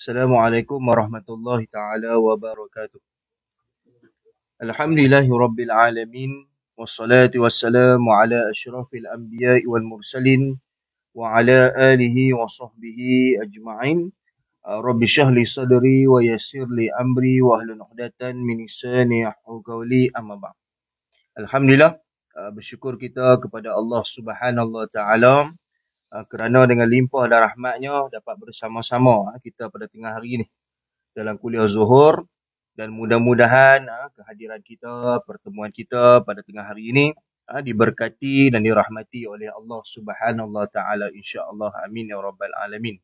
Assalamualaikum warahmatullahi taala wabarakatuh. Alhamdulillahi rabbil alamin wassalatu wassalamu ala asyrafil anbiya'i wal mursalin wa ala alihi wa sahbihi ajma'in. Rabbi shrah li sadri wa yassir li amri wa hlul 'uqdatan min lisani yafqahu qawli, amma ba'd. Alhamdulillah, bersyukur kita kepada Allah Subhanahu wa taala kerana dengan limpah dan rahmatnya dapat bersama-sama kita pada tengah hari ini dalam kuliah zuhur, dan mudah-mudahan kehadiran kita, pertemuan kita pada tengah hari ini diberkati dan dirahmati oleh Allah Subhanahu wa taala, insya-Allah. Amin ya rabbal alamin.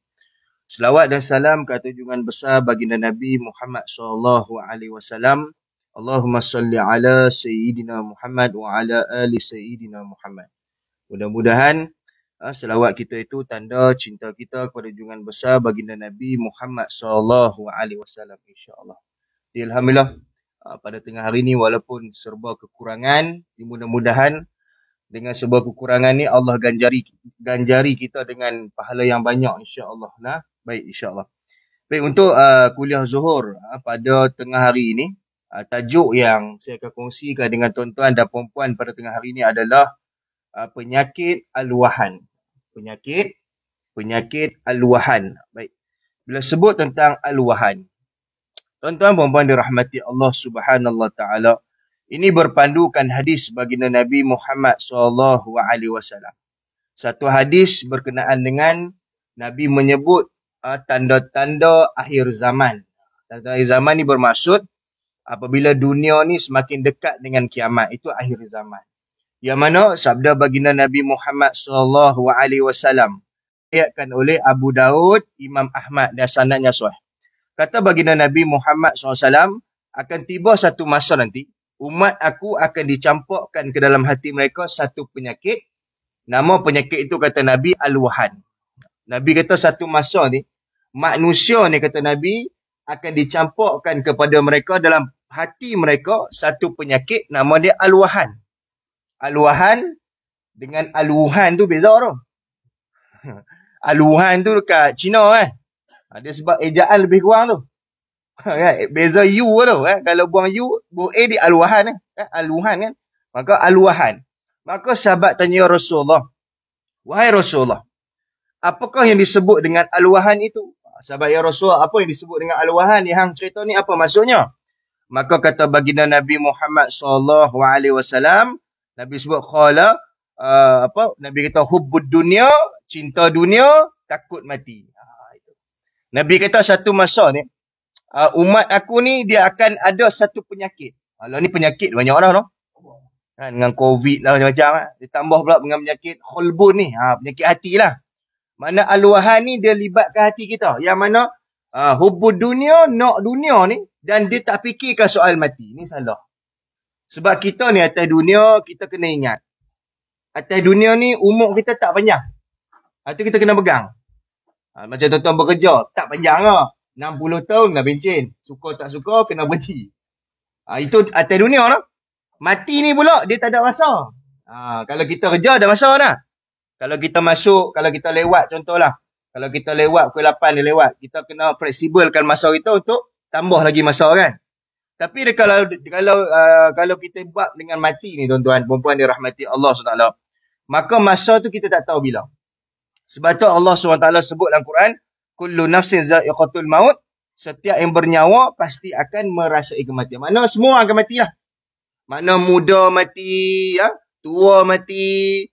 Selawat dan salam ke atas junjungan besar baginda Nabi Muhammad sallallahu alaihi wasallam. Allahumma salli ala sayyidina Muhammad wa ala ali sayyidina Muhammad. Mudah-mudahan selawat kita itu tanda cinta kita kepada junjungan besar baginda Nabi Muhammad sallallahu alaihi wasallam, insya-Allah. Alhamdulillah, pada tengah hari ini walaupun serba kekurangan, mudah-mudahan dengan serba kekurangan ni Allah ganjari kita dengan pahala yang banyak, insya-Allah. Baik, insya-Allah. Baik, untuk kuliah zuhur pada tengah hari ini, tajuk yang saya akan kongsikan dengan tuan-tuan dan puan-puan pada tengah hari ini adalah penyakit al-wahan. Penyakit al-wahan. Baik. Bila sebut tentang al-wahan, tuan-tuan puan-puan dirahmati Allah Subhanahu wa taala, ini berpandukan hadis baginda Nabi Muhammad sallallahu alaihi wasallam. Satu hadis berkenaan dengan Nabi menyebut tanda-tanda akhir zaman. Tanda akhir zaman ni bermaksud apabila dunia ni semakin dekat dengan kiamat, itu akhir zaman. Yang mana sabda baginda Nabi Muhammad sallallahu alaihi wasallam diriwayatkan oleh Abu Daud, Imam Ahmad, dan sanadnya sahih. Kata baginda Nabi Muhammad SAW, akan tiba satu masa nanti, umat aku akan dicampurkan ke dalam hati mereka satu penyakit. Nama penyakit itu, kata Nabi, al-wahan. Nabi kata satu masa ni, manusia ni, kata Nabi, akan dicampurkan kepada mereka dalam hati mereka satu penyakit, nama dia al-wahan. Al-wahan dengan al-wuhan tu beza tau. Al-wuhan tu dekat Cina Dia sebab ejaan lebih kurang tu. Beza U tu. Kalau buang U, buang A di al-wahan. Al-wuhan kan. Maka al-wahan. Maka sahabat tanya Rasulullah, wahai Rasulullah, apakah yang disebut dengan al-wahan itu? Sahabat, ya Rasulullah, apa yang disebut dengan al-wahan? Yang cerita ni apa maksudnya? Maka kata baginda Nabi Muhammad sallallahu alaihi wasallam, Nabi sebut Nabi kata hubbud dunia, cinta dunia, takut mati. Nabi kata satu masa ni, umat aku ni dia akan ada satu penyakit. Kalau ni penyakit banyak orang tu. Dengan COVID lah macam-macam. Ditambah pula dengan penyakit khulbun ni. Penyakit hati lah. Mana al-wahan ni dia libatkan hati kita. Yang mana hubbud dunia, nak dunia ni, dan dia tak fikirkan soal mati. Ni salah. Sebab kita ni atas dunia, kita kena ingat. Atas dunia ni umur kita tak panjang. Itu kita kena pegang. Macam tuan-tuan bekerja, tak panjang lah. 60 tahun dah bencin. Suka tak suka, kena berhenti. Itu atas dunia lah. Mati ni pula, dia tak ada masa. Kalau kita kerja, ada masa dah. Kalau kita masuk, kalau kita lewat, contohlah. Kalau kita lewat, pukul 8 dia lewat. Kita kena fleksibelkan masa kita untuk tambah lagi masa kan. Tapi kalau kita buat dengan mati ni, tuan-tuan, perempuan dirahmati Allah SWT, maka masa tu kita tak tahu bila. Sebab tu Allah SWT sebut dalam Quran, kullu nafsin za'iqatul maut, setiap yang bernyawa pasti akan merasai kematian. Makna semua akan mati lah. Makna muda mati, tua mati,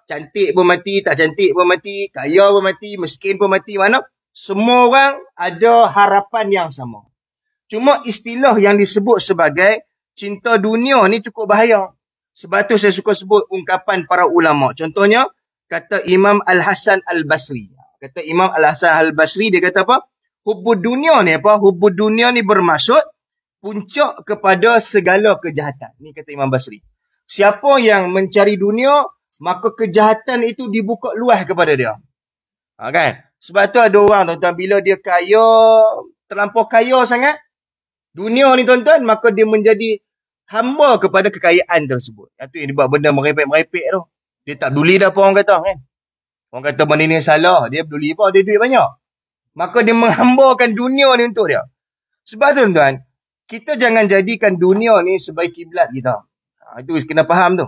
cantik pun mati, tak cantik pun mati, kaya pun mati, miskin pun mati. Makna semua orang ada harapan yang sama. Cuma istilah yang disebut sebagai cinta dunia ni cukup bahaya. Sebab tu saya suka sebut ungkapan para ulama. Contohnya, kata Imam Al-Hasan Al-Basri. Kata Imam Al-Hasan Al-Basri, dia kata apa? Hubbud dunia ni apa? Hubbud dunia ni bermaksud puncak kepada segala kejahatan. Ni kata Imam Basri. Siapa yang mencari dunia, maka kejahatan itu dibuka luas kepada dia. Kan? Sebab tu ada orang, tuan-tuan, bila dia kaya, terlampau kaya sangat, dunia ni, tuan-tuan, maka dia menjadi hamba kepada kekayaan tersebut. Itu yang dia buat benda merepek-merepek tu. Dia tak peduli dah apa orang kata kan. Orang kata benda ni salah, dia peduli apa? Dia duit banyak. Maka dia menghambakan dunia ni untuk dia. Sebab tu tuan-tuan, kita jangan jadikan dunia ni sebagai kiblat kita. Itu kena faham tu.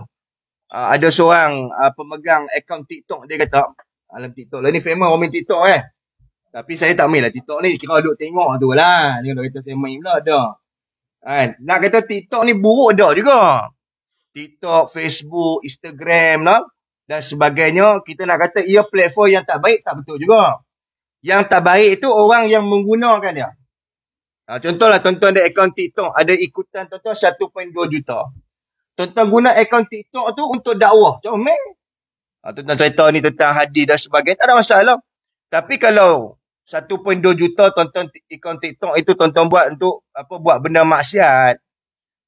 Ada seorang pemegang akaun TikTok, dia kata, dalam TikTok lah ni famous orang main TikTok Tapi saya tak main lah TikTok ni, kira duk tengok tu lah. Dia kata saya main pula, dah. Nak kata TikTok ni buruk dah juga. TikTok, Facebook, Instagram lah, dan sebagainya, kita nak kata ia platform yang tak baik, tak betul juga. Yang tak baik itu orang yang menggunakan dia. Contohlah tuan-tuan ada akaun TikTok, ada ikutan tuan-tuan 1.2 juta. Tuan-tuan guna akaun TikTok tu untuk dakwah. Comel. Tuan-tuan cerita ni tentang hadis dan sebagainya, tak ada masalah. Tapi kalau 1.2 juta tuan-tuan akaun TikTok itu tuan-tuan buat untuk buat benda maksiat,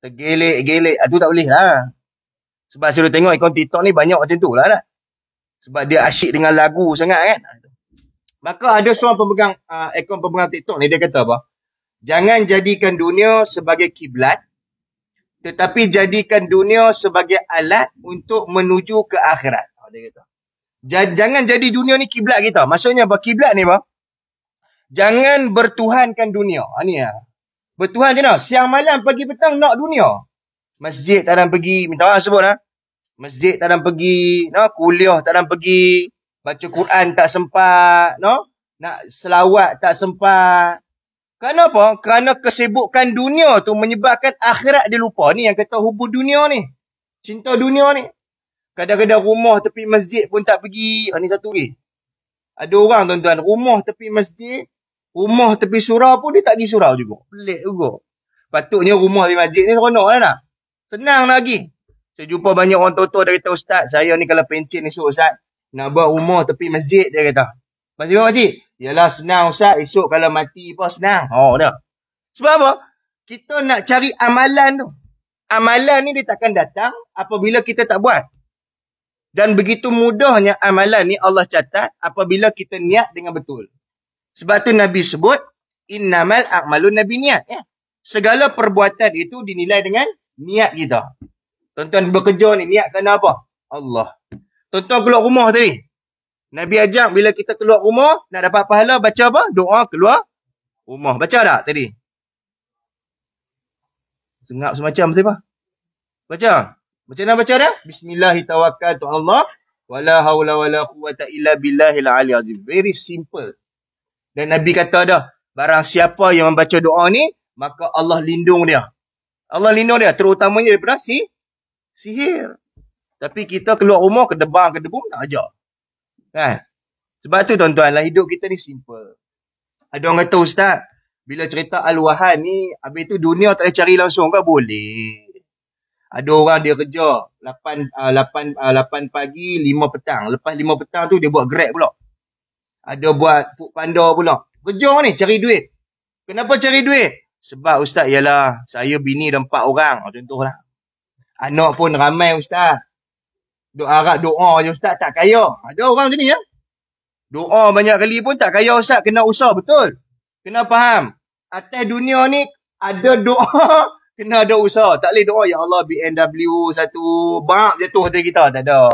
tergelek-gelek, itu tak boleh lah. Sebab saya tengok akaun TikTok ni banyak macam tu lah. Sebab dia asyik dengan lagu sangat kan. Maka ada seorang pemegang akaun pemegang TikTok ni, dia kata apa? Jangan jadikan dunia sebagai kiblat, tetapi jadikan dunia sebagai alat untuk menuju ke akhirat. Dia kata. Jangan jadi dunia ni kiblat kita. Maksudnya apa? Kiblat ni apa? Jangan bertuhankan dunia. Ni lah. Bertuhan je nak. Siang malam, pagi petang nak dunia. Masjid tak ada pergi. Minta maaf sebut lah. Masjid tak ada pergi. Kuliah tak ada pergi. Baca Quran tak sempat. Nak selawat tak sempat. Kenapa? Kerana kesibukan dunia tu menyebabkan akhirat dia lupa. Ni yang kata hubung dunia ni. Cinta dunia ni. Kadang-kadang rumah tepi masjid pun tak pergi. Ni satu lagi. Ada orang tuan-tuan, rumah tepi masjid, rumah tepi surau pun dia tak pergi surau juga. Pelik juga. Patutnya rumah tepi masjid ni seronok lah nak. Senang lagi. Saya jumpa banyak orang tua-tua, dia kata, Ustaz, saya ni kalau pencen esok Ustaz, nak buat rumah tepi masjid, dia kata. Masjid apa masjid? Yalah senang Ustaz, esok kalau mati pun senang. Dah. Sebab apa? Kita nak cari amalan tu. Amalan ni dia takkan datang apabila kita tak buat. Dan begitu mudahnya amalan ni Allah catat apabila kita niat dengan betul. Sebab tu Nabi sebut, innamal a'malun nabi niat. Segala perbuatan itu dinilai dengan niat kita. Tuan-tuan bekerja ni, niat kerana apa? Allah. Tuan-tuan keluar rumah tadi. Nabi ajak bila kita keluar rumah, nak dapat pahala, baca apa? Doa keluar rumah. Baca tak tadi? Sengap semacam apa? Baca. Macam mana baca dah? Bismillahirrahmanirrahim. Allah. Wala hawla wala quwata illa billahil aliyil azim. Very simple. Dan Nabi kata dah, barang siapa yang membaca doa ni, maka Allah lindung dia. Allah lindung dia. Terutamanya daripada sihir. Tapi kita keluar rumah, kedebung, tak ajar. Kan? Sebab tu tuan-tuan, lah hidup kita ni simple. Ada orang kata, Ustaz, bila cerita Al-Wahan ni, habis tu dunia tak boleh cari langsung ke? Boleh. Ada orang dia kerja 8 pagi, 5 petang. Lepas 5 petang tu dia buat Grab pula. Ada buat Food Panda pula. Kerja ni cari duit. Kenapa cari duit? Sebab Ustaz, ialah saya bini dan 4 orang. Contohlah. Anak pun ramai Ustaz. Harap doa je Ustaz, tak kaya. Ada orang macam ni ya. Doa banyak kali pun tak kaya Ustaz, kena usaha betul. Kena faham. Atas dunia ni ada doa, kena ada usaha. Tak boleh doa, ya Allah BMW satu bak jatuh hati kita. Tak ada.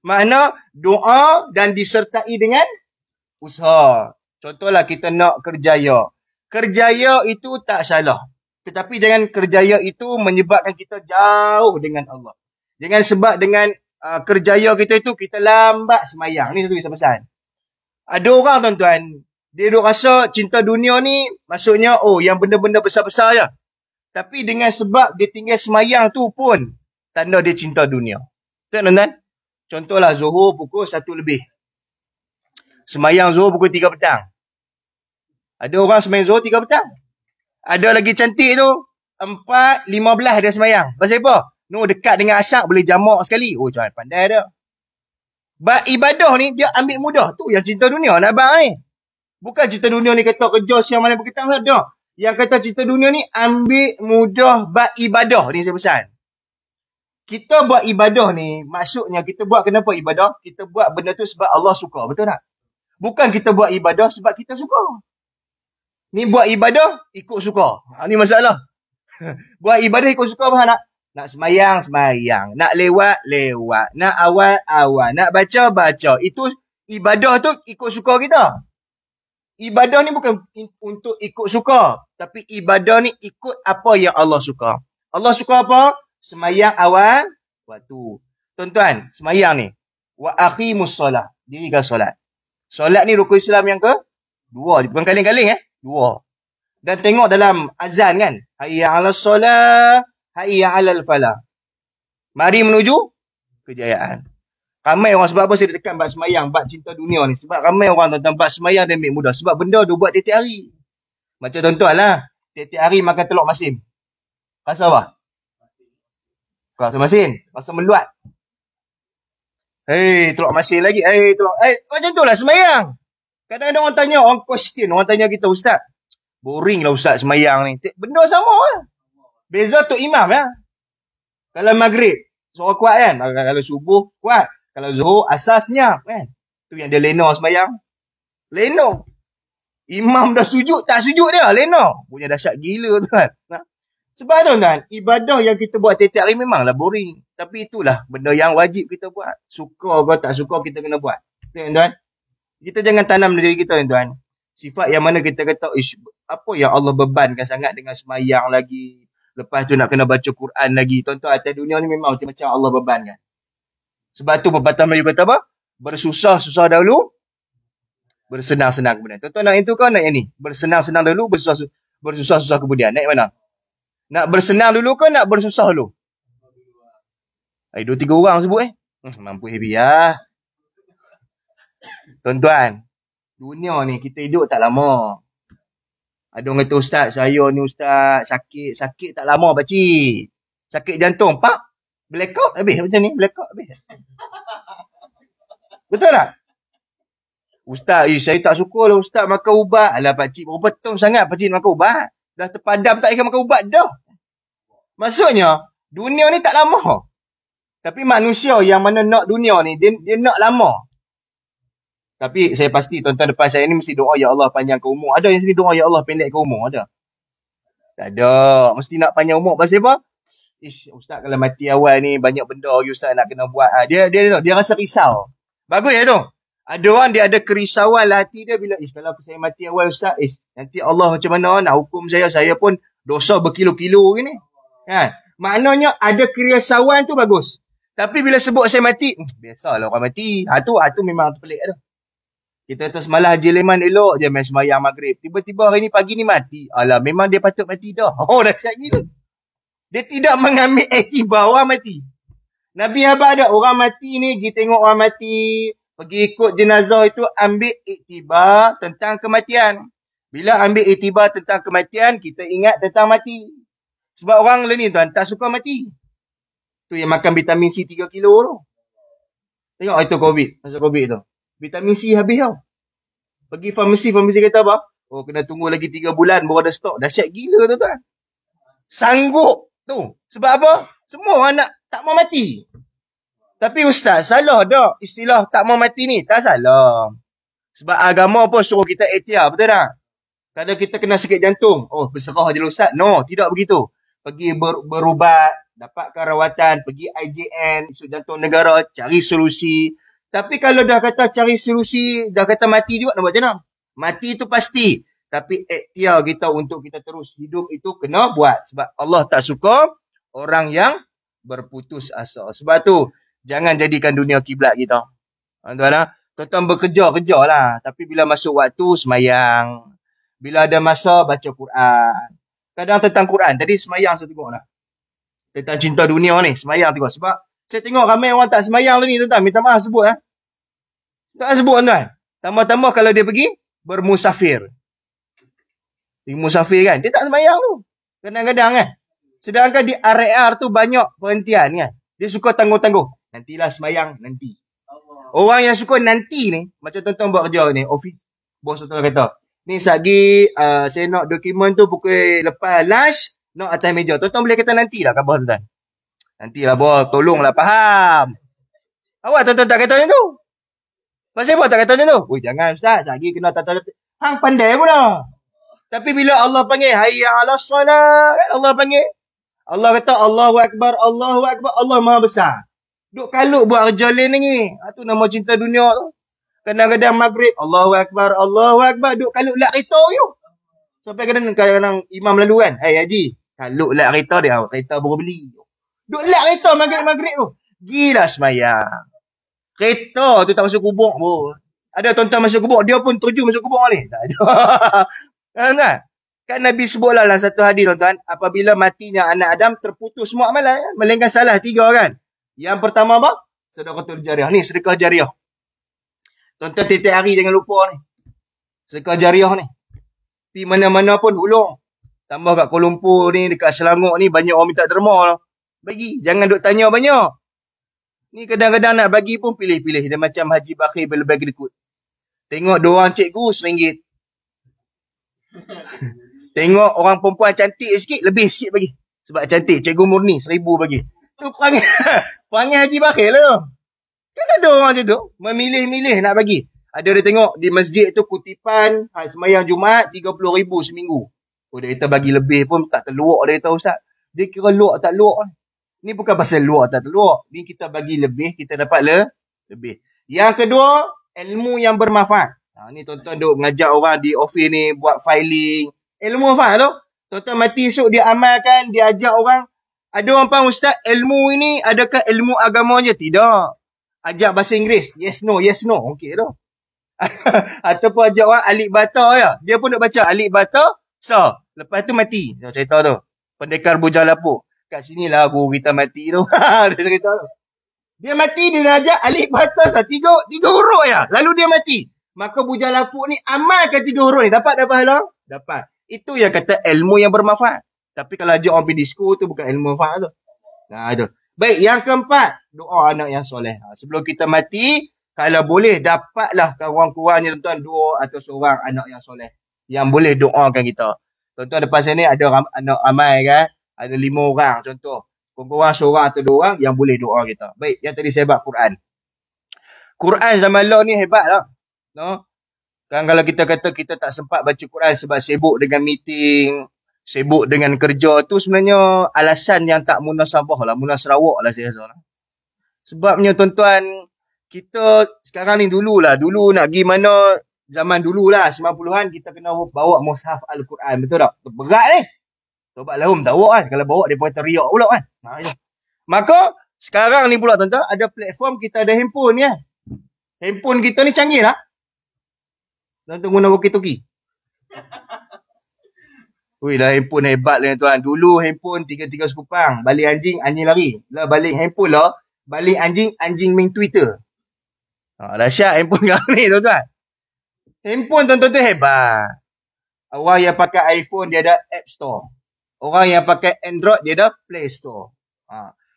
Makna doa dan disertai dengan usaha. Contohlah kita nak kerjaya. Kerjaya itu tak salah. Tetapi jangan kerjaya itu menyebabkan kita jauh dengan Allah. Jangan sebab dengan kerjaya kita itu kita lambat semayang. Ni satu pesan. Ada orang tuan-tuan, dia duk rasa cinta dunia ni maksudnya yang benda-benda besar-besar je. Tapi dengan sebab dia tinggal semayang tu pun tanda dia cinta dunia. Tuan-tuan, contohlah Zuhur pukul 1 lebih. Semayang Zuhur pukul 3 petang. Ada orang semayang Zuhur 3 petang. Ada lagi cantik tu 4.15 dia semayang. Pasal apa? Dekat dengan asyak boleh jamak sekali. Jangan pandai dah. Ibadah ni dia ambil mudah. Tu yang cinta dunia nak abang ni. Bukan cinta dunia ni kata kerja siang malam berketang dah. Yang kata cinta dunia ni ambil mudah ibadah ni saya pesan. Kita buat ibadah ni maksudnya kita buat kenapa ibadah? Kita buat benda tu sebab Allah suka. Betul tak? Bukan kita buat ibadah sebab kita suka. Ni buat ibadah ikut suka. Ni masalah. Buat ibadah ikut suka apa nak? Nak semayang. Nak lewat. Nak awal. Nak baca. Itu ibadah tu ikut suka kita. Ibadah ni bukan untuk ikut suka. Tapi ibadah ni ikut apa yang Allah suka. Allah suka apa? Semayang awal waktu. Tuan-tuan, semayang ni. Wa aqimus solah. Dirikan solat. Solat ni rukun Islam yang ke? Dua. Bukan kaling-kaling Dua. Dan tengok dalam azan kan. Hayya ala solah. Hayya ala falah. Mari menuju kejayaan. Ramai orang sebab apa saya tekan bab semayang, bab cinta dunia ni. Sebab ramai orang tentang bab semayang dia ambil mudah. Sebab benda dia buat tiap-tiap hari. Macam tuan-tuan lah. Tiap-tiap hari makan telur masin. Rasa apa? Rasa masin. Rasa meluat. Telur masin lagi. Telur. Macam tu lah semayang. Kadang-kadang orang tanya, orang question. Orang tanya kita, Ustaz. Boring lah Ustaz semayang ni. Benda sama lah. Beza tu imam lah. Kalau maghrib, suara kuat kan? Kalau subuh, kuat. Kalau zuhur, asasnya kan? Tu yang dia lena semayang. Lena. Imam dah sujud, tak sujud dia. Lena. Punya dahsyat gila tu kan. Sebab tu kan, ibadah yang kita buat tiap-tiap hari memanglah boring. Tapi itulah benda yang wajib kita buat. Suka ke tak suka kita kena buat. Tuan-tuan. Kita jangan tanam diri kita tuan-tuan. Sifat yang mana kita kata, apa yang Allah bebankan sangat dengan semayang lagi. Lepas tu nak kena baca Quran lagi. Tuan-tuan, atas dunia ni memang macam-macam Allah bebankan. Sebab tu pepatah Melayu kata apa? Bersusah-susah dahulu, bersenang-senang kemudian. Tuan-tuan nak itu kau nak yang ni? Bersenang-senang dahulu, bersusah-susah kemudian. Naik mana? Nak bersenang dulu ke nak bersusah dulu? 2-3 orang sebut mampu happy lah. Tuan-tuan, dunia ni kita hidup tak lama. Ada orang kata, Ustaz, saya ni Ustaz, sakit tak lama pakcik. Sakit jantung, pak. Blackout habis macam ni, blackout habis. Betul tak? Ustaz, saya tak suka lah Ustaz makan ubat. Alah pakcik, berapa tahun sangat pakcik makan ubat? Dah terpadam tak ikan makan ubat dah. Maksudnya, dunia ni tak lama. Tapi manusia yang mana nak dunia ni, dia nak lama. Tapi saya pasti tuan-tuan depan saya ni mesti doa, ya Allah panjangkan umur. Ada yang sini doa, ya Allah pendekkan umur, ada? Tak ada. Mesti nak panjang umur. Pasal apa? Ustaz kalau mati awal ni banyak benda Ustaz nak kena buat. Dia rasa risau. Bagus ya tu. Ada orang dia ada kerisauan lah hati dia bila kalau saya mati awal Ustaz, nanti Allah macam mana nak hukum saya pun dosa berkilo-kilo gini. Kan? Maknanya ada kerisauan tu bagus. Tapi bila sebut saya mati, biasalah orang mati. Tu memang pelik tu. Kita tu semalam Haji Leman elok je main sembahyang maghrib. Tiba-tiba hari ni pagi ni mati. Alah memang dia patut mati dah. Dahsyat gila. Dia tidak mengambil iktibar orang mati. Nabi Abah ada orang mati ni, pergi tengok orang mati, pergi ikut jenazah itu, ambil iktibar tentang kematian. Bila ambil iktibar tentang kematian, kita ingat tentang mati. Sebab orang ni tuan, tak suka mati. Tu yang makan vitamin C 3 kilo tu. Tengok itu COVID, masa COVID tu. Vitamin C habis tau. Pergi farmasi kata apa? Kena tunggu lagi 3 bulan baru ada stok. Dahsyat gila tu tuan. Sanggup. Tu. Sebab apa? Semua orang tak mau mati. Tapi Ustaz, salah dah istilah tak mau mati ni. Tak salah. Sebab agama pun suruh kita ikhtiar. Betul tak? Kalau kita kena sakit jantung. Berserah je lah Ustaz. No, tidak begitu. Pergi berubat. Dapatkan rawatan. Pergi IJN. Isu Jantung Negara. Cari solusi. Tapi kalau dah kata cari solusi. Dah kata mati juga. Nak buat macam mana? Mati itu pasti. Tapi ikhtiar kita untuk kita terus hidup itu kena buat. Sebab Allah tak suka orang yang berputus asa. Sebab tu, jangan jadikan dunia kiblat kita. Tuan-tuan bekerja lah. Tapi bila masuk waktu, semayang. Bila ada masa, baca Quran. Kadang tentang Quran. Tadi semayang saya tengok lah. Tentang cinta dunia ni, semayang tengok. Sebab saya tengok ramai orang tak semayang ni, tuan-tuan. Minta maaf sebut. Tak sebut, tuan-tuan. Tambah-tambah kalau dia pergi, bermusafir. Musafir kan, dia tak sembahyang tu. Kadang-kadang kan. Sedangkan di RR tu banyak perhentian kan. Dia suka tangguh-tangguh. Nantilah sembahyang, nanti. Orang yang suka nanti ni, macam tuan-tuan buat kerja ni, office. Bos tuan kata, ni sagi saya nak dokumen tu pukul lepas lunch, nak atas meja. Tuan-tuan boleh kata nantilah kan bos tuan. Nantilah bos, tolonglah faham. Awak tuan-tuan tak kata macam tu. Pasal apa tak kata macam tu? Jangan Ustaz, sagi kena tata. Hang pandai pula. Tapi bila Allah panggil, hayya ala solat, kan Allah panggil. Allah kata, Allahu Akbar, Allah Maha Besar. Duk kalut buat kerja lain ni. Itu nama cinta dunia tu. Kadang-kadang maghrib, Allahu Akbar, duk kalut lak kereta you. Sampai kadang-kadang imam lalu kan, Haji, kalut lak kereta dia, kereta baru beli. Duk lak kereta maghrib tu. Gila semayang. Kereta tu tak masuk kubur pun. Ada tuan-tuan masuk kubur, dia pun terjun masuk kubur ni. Tak ada. Kan? Kan Nabi sebutlah dalam satu hadis tuan-tuan, apabila matinya anak Adam, terputus semua amalan. Melainkan salah 3 kan. Yang pertama apa? Sedekah jariah. Ni sedekah jariah. Tuan-tuan tiap hari jangan lupa ni. Sedekah jariah ni. Pergi mana-mana pun ulung. Tambah kat Kuala Lumpur ni, dekat Selangor ni, banyak orang minta derma lah. Bagi. Jangan duk tanya banyak. Ni kadang-kadang nak bagi pun pilih-pilih. Dia macam Haji Bakir bagi dekut. Tengok 2 orang cikgu, RM1. Tengok orang perempuan cantik sikit, lebih sikit bagi. Sebab cantik, cikgu murni, RM1,000 bagi. Tu panggil Haji Bakir lah tu. Kan ada orang macam tu, memilih-milih nak bagi. Ada dia tengok di masjid tu kutipan semayang Jumaat 30,000 seminggu. Oh, dia kata bagi lebih pun tak terluak dia kata ustaz. Dia kira luak tak luak. Ni bukan pasal luak tak terluak. Ni kita bagi lebih, kita dapat lebih. Yang kedua, ilmu yang bermanfaat. Ni tuan-tuan duk mengajar orang di office ni buat filing. Ilmu manfaat tu. Tuan-tuan mati esok dia amalkan, dia ajak orang. Ada orang faham ustaz, ilmu ini adakah ilmu agama je? Tidak. Ajak bahasa Inggeris. Yes, no. Okey tu. Ataupun ajak orang alik bata ya. Dia pun nak baca alik bata, so. Lepas tu mati. Dia cerita tu. Pendekar bujang lapuk. Kat sinilah guru kita mati tu. Dia cerita tu. Dia mati, dia nak ajak alik bata, so. Tiga huruf ya. Lalu dia mati. Maka bujang lapuk ni amalkan 3 huruf ni. Dapat pahala? Dapat. Itu yang kata ilmu yang bermanfaat. Tapi kalau ajak orang pergi disko tu bukan ilmu manfaat tu. Nah, itu. Baik, yang keempat, doa anak yang soleh. Sebelum kita mati, kalau boleh, dapatlah kurang-kurangnya tuan-tuan 2 atau seorang anak yang soleh. Yang boleh doakan kita. Tuan-tuan depan sini ada anak ramai kan. Ada 5 orang contoh. Kurang-kurang seorang atau 2 orang yang boleh doa kita. Baik, yang tadi saya buat Quran. Quran zaman law ni hebat lah. No? Kan kalau kita kata kita tak sempat baca Quran sebab sibuk dengan meeting, sibuk dengan kerja tu sebenarnya alasan yang tak munasabah lah, munasrawak lah saya rasa. Sebabnya tuan-tuan, kita sekarang ni dulu nak pergi mana zaman dululah 90-an kita kena bawa mushaf Al-Quran, betul tak? Berat ni. Sobat lahum tak bawa kan, kalau bawa dia pun teriak pula kan. Maka sekarang ni pula tuan-tuan ada platform, kita ada handphone ya. Handphone kita ni canggih tak? Tuan-tuan guna walkie-talkie. Wih lah handphone hebat lah tuan. Dulu handphone 3 sekupang. Balik anjing lari. Lah balik handphone lah. Balik anjing main Twitter. Dahsyat handphone sekarang ni tuan-tuan. Handphone tuan-tuan tu hebat. Orang yang pakai iPhone dia ada App Store. Orang yang pakai Android dia ada Play Store.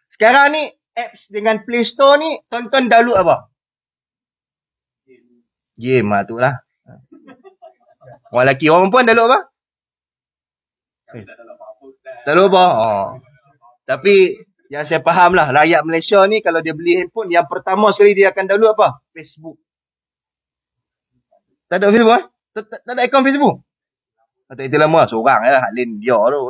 Sekarang ni apps dengan Play Store ni tuan-tuan download apa? Game lah tu lah. Orang lelaki, orang perempuan download apa? Tak lupa. Tapi yang saya faham lah, rakyat Malaysia ni kalau dia beli handphone, yang pertama sekali dia akan download apa? Facebook. Tak ada Facebook tak ada akaun Facebook? Tak itu lama, seorang lah, Haklin dia tu.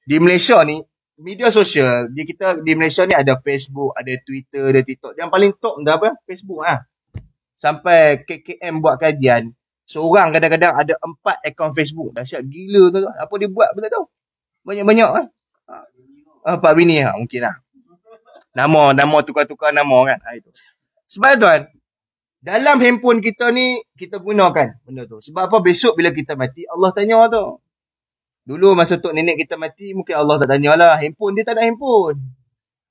Di Malaysia ni, media sosial, di Malaysia ni ada Facebook, ada Twitter, ada TikTok. Yang paling top dah apa? Facebook lah. Sampai KKM buat kajian, seorang kadang-kadang ada 4 akaun Facebook. Dahsyat gila tu. Apa dia buat pun tak tahu. Banyak-banyak kan. 4 bini lah mungkin lah. Nama tukar-tukar nama kan. Itu. Sebab tuan, dalam handphone kita ni, kita gunakan benda tu. Sebab apa? Besok bila kita mati, Allah tanya tu. Dulu masa tok nenek kita mati, mungkin Allah tak tanya lah. Handphone dia tak ada handphone.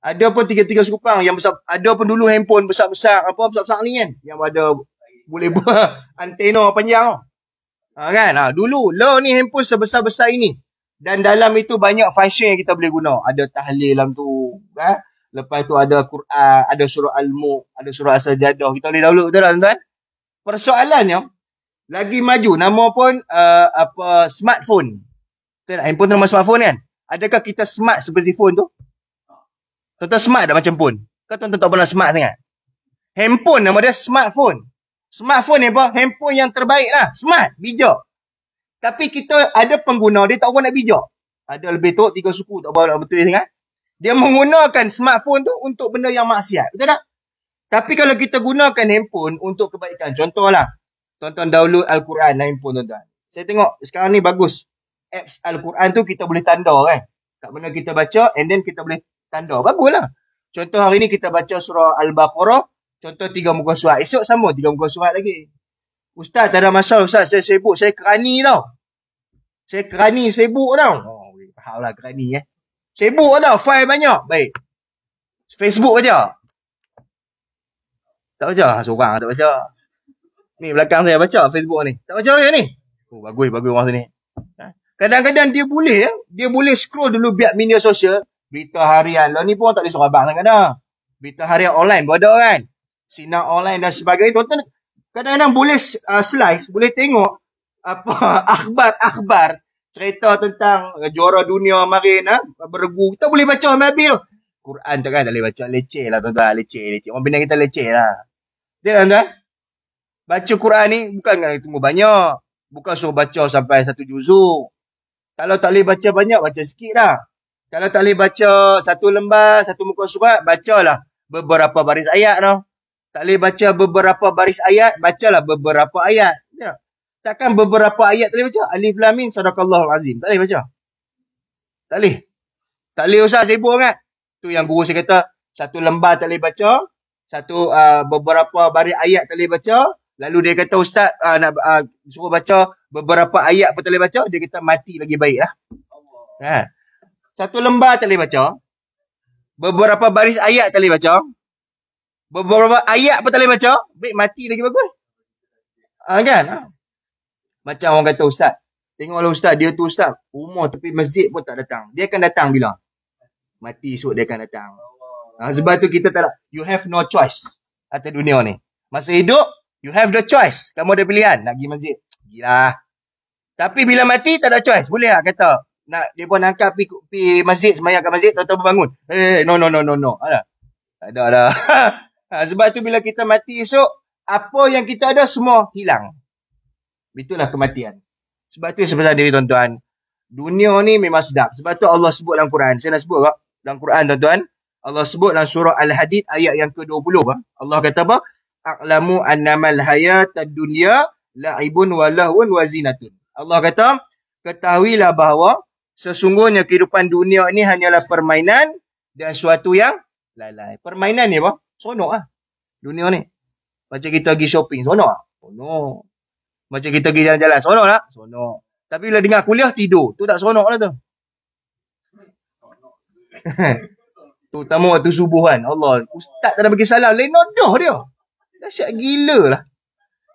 Ada pun 3 sekupang yang besar. Ada pun dulu handphone besar-besar. Apa besar-besar ni kan. Yang ada boleh buat antena panjang. Kan? Dulu low ni handphone sebesar-besar ini. Dan dalam itu banyak function yang kita boleh guna. Ada tahlil dalam tu. Kan? Lepas tu ada Quran, ada surah Al-Mulk, ada surah As-Sajadah. Kita boleh download betul tak tuan-tuan? Persoalannya, lagi maju. Nama pun smartphone. Betul tak? Handphone tu nama smartphone kan? Adakah kita smart seperti phone tu? Tuan-tuan smart dah macam phone. Kau tuan-tuan tak pernah smart sangat. Handphone nama dia smartphone. Smartphone ni apa? Handphone yang terbaik lah. Smart. Bijak. Tapi kita ada pengguna, dia tak nak bijak. Ada lebih tu 3 suku, tak nak betul sangat. Dia menggunakan smartphone tu untuk benda yang maksiat. Betul tak? Tapi kalau kita gunakan handphone untuk kebaikan, contohlah, tonton download Al-Quran dalam handphone tuan-tuan. Saya tengok sekarang ni bagus. Apps Al-Quran tu kita boleh tanda kan. Kat mana kita baca and then kita boleh tanda. Baguslah. Contoh hari ni kita baca surah Al-Baqarah. Contoh 3 muka surat. Esok sama 3 muka surat lagi. Ustaz tak ada masalah Ustaz. Saya sibuk. Saya kerani tau. Saya kerani sibuk tau. Oh, faham lah kerani Sibuk tau. File banyak. Baik. Facebook baca. Tak baca. Seorang tak baca. Ni belakang saya baca Facebook ni. Tak baca ke ni? Oh, bagus orang sini. Kadang-kadang dia boleh scroll dulu biar media sosial. Berita harian. Lah ni pun tak boleh suruh abang sangat dah. Berita harian online pun ada kan. Sinar online dan sebagainya. Tuan-tuan kadang-kadang boleh slice. Boleh tengok apa akhbar. Cerita tentang juara dunia kemarin. Beregu. Kita boleh baca habis tu. Quran tu kan tak boleh baca. Leceh lah tuan-tuan. Leceh. Orang Penang kita leceh lah. Dia tuan-tuan. Baca Quran ni bukan nak tunggu banyak. Bukan suruh baca sampai 1 juzuk. Kalau tak boleh baca banyak, baca sikit lah. Kalau tak boleh baca 1 lembar, 1 muka surat, bacalah beberapa baris ayat tau. Tak boleh baca beberapa baris ayat, bacalah beberapa ayat. Ya. Takkan beberapa ayat tak boleh baca. Alif Lam Mim Sadaqallahul Azim. Tak boleh baca. Tak boleh. Tak boleh Ustaz sibuk kan. Tu yang guru saya kata, 1 lembar tak boleh baca, beberapa baris ayat tak boleh baca. Lalu dia kata Ustaz nak suruh baca beberapa ayat pun tak boleh baca. Dia kata mati lagi baik lah. 1 lembar tak boleh baca. Beberapa baris ayat tak boleh baca. Beberapa ayat pun tak boleh baca. Baik mati lagi bagus. Kan? Macam orang kata Ustaz. Tengoklah Ustaz. Dia tu Ustaz. Rumah tepi masjid pun tak datang. Dia akan datang bila? Mati esok dia akan datang. Sebab tu kita tak ada. You have no choice. Atas dunia ni. Masa hidup. You have the choice. Kamu ada pilihan. Nak pergi masjid. Gila. Tapi bila mati, tak ada choice. Boleh tak kata? Nak, dia pun angkat pergi masjid, semayang kat masjid, tahu-tahu bangun. No. Ada? Tak ada dah. Sebab tu bila kita mati esok, apa yang kita ada semua hilang. Itulah kematian. Sebab tu sebenarnya diri tuan-tuan. Dunia ni memang sedap. Sebab tu Allah sebut dalam Quran. Saya nak sebut tak? Dalam Quran tuan-tuan. Allah sebut dalam surah Al-Hadid ayat yang ke-20. Allah kata apa? A'lamu annamal hayatad dunya la'ibun wa lahwun wa zinatun. Allah kata, ketahuilah bahawa sesungguhnya kehidupan dunia ini hanyalah permainan dan suatu yang lalai. Permainan ni apa? Seronok lah. Dunia ni. Macam kita pergi shopping, seronok lah? Seronok. Macam kita pergi jalan-jalan, seronok lah? Seronok. Tapi bila dengar kuliah, tidur. Tu tak seronok lah tu. Terutama waktu subuh kan. Allah, ustaz tak ada bagi salam. Lain nodoh dia. Dahsyat gila lah.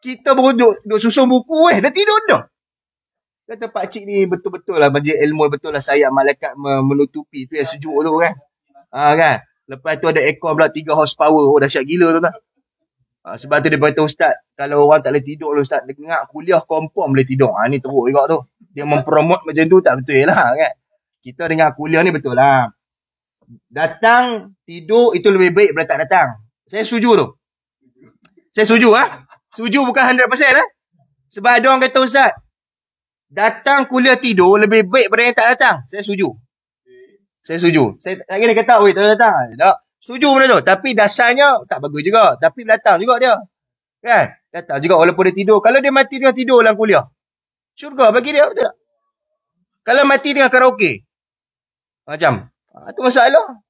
Kita baru duduk susun buku dah tidur dah. Kata pakcik ni betul-betul lah. Majlis ilmu betul lah sayap malaikat menutupi. Tu yang sejuk tu kan. Kan. Lepas tu ada aircon pula 3 horsepower. Oh dahsyat gila tu kan. Sebab tu dia berkata Ustaz. Kalau orang tak boleh tidur lah Ustaz. Dia dengar kuliah confirm boleh tidur. Ni teruk juga tu. Dia mempromot macam tu tak betul lah kan. Kita dengar kuliah ni betul lah. Datang tidur itu lebih baik daripada tak datang. Saya setuju tu. Saya setuju Setuju bukan 100% Sebab ada orang kata Ustaz, datang kuliah tidur lebih baik daripada yang tak datang. Saya setuju. Saya tak kena kata oi tak datang. Tak. Setuju benda tu. Tapi dasarnya tak bagus juga. Tapi datang juga dia. Kan? Datang juga walaupun dia tidur. Kalau dia mati tengah tidur dalam kuliah, syurga bagi dia betul tak? Kalau mati tengah karaoke, macam tu masalah.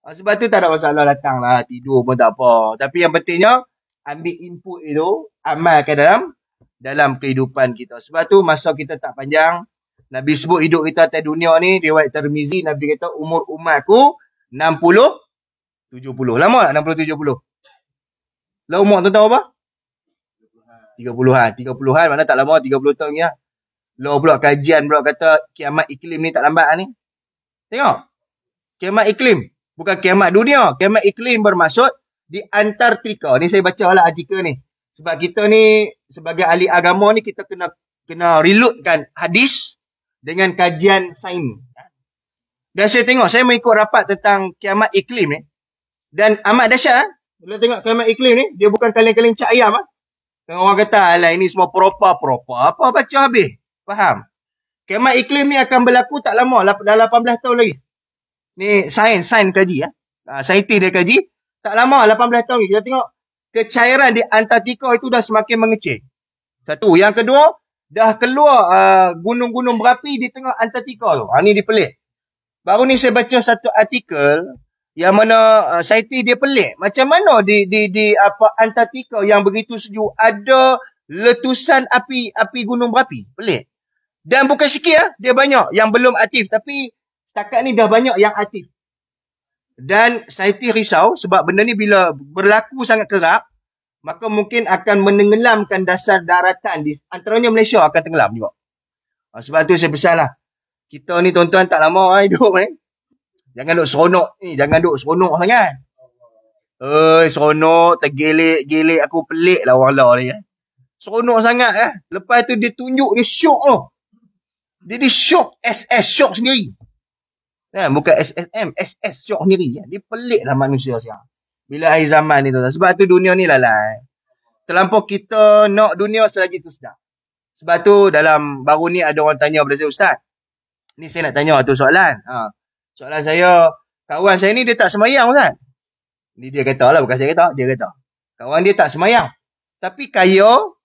Sebab tu tak ada masalah datang lah. Tidur pun tak apa. Tapi yang pentingnya ambil input itu, amalkan dalam kehidupan kita. Sebab tu masa kita tak panjang. Nabi sebut hidup kita atas dunia ni, riwayat Tirmizi, Nabi kata umur umatku 60-70. Lama tak 60-70? Lah umur tu tahu apa? 30-an. 30-an mana tak lama, 30 tahun ya. Lah pula kajian pula kata kiamat iklim ni tak lambat ni. Tengok. Kiamat iklim. Bukan kiamat dunia. Kiamat iklim bermaksud di Antartika. Ni saya baca lah artikel ni. Sebab kita ni sebagai ahli agama ni kita kena reloadkan hadis dengan kajian sains. Dan saya tengok, saya mengikut rapat tentang kiamat iklim ni. Dan amat dahsyat bila tengok kiamat iklim ni, dia bukan kaleng-kaleng cak ayam Orang kata, alah ini semua propa. Apa baca habis? Faham? Kiamat iklim ni akan berlaku tak lama, dah 18 tahun lagi. Ni sains kaji Saintis dia kaji. Tak lama, 18 tahun kita tengok kecairan di Antartika itu dah semakin mengecil. Satu. Yang kedua, dah keluar gunung-gunung berapi di tengah Antartika tu. Ni dia pelik. Baru ni saya baca satu artikel yang mana saintis dia pelik. Macam mana di Antartika yang begitu sejuk ada letusan api gunung berapi. Pelik. Dan bukan sikit dia banyak yang belum aktif, tapi setakat ni dah banyak yang aktif. Dan saintis risau sebab benda ni bila berlaku sangat kerap, maka mungkin akan menenggelamkan dasar daratan di antaranya Malaysia akan tenggelam juga. Sebab tu saya pesanlah. Kita ni tuan-tuan tak lama hidup ni. Jangan duk seronok ni, jangan duk seronok sangat. Seronok, tergelek-gelek aku pelik lah orang lah ni. Seronok sangat Lepas tu dia tunjuk dia syok tu. Dia syok, SS syok sendiri. Bukan SSM, SS syok sendiri. Dia pelik lah manusia sekarang. Bila akhir zaman ni tuan. Sebab tu dunia ni lalai. Terlampau kita nak dunia selagi tu sedap. Sebab tu dalam baru ni ada orang tanya pada saya, Ustaz. Ni saya nak tanya tu soalan. Soalan saya, kawan saya ni dia tak semayang Ustaz. Ni dia kata lah, bukan saya kata. Dia kata. Kawan dia tak semayang. Tapi kaya.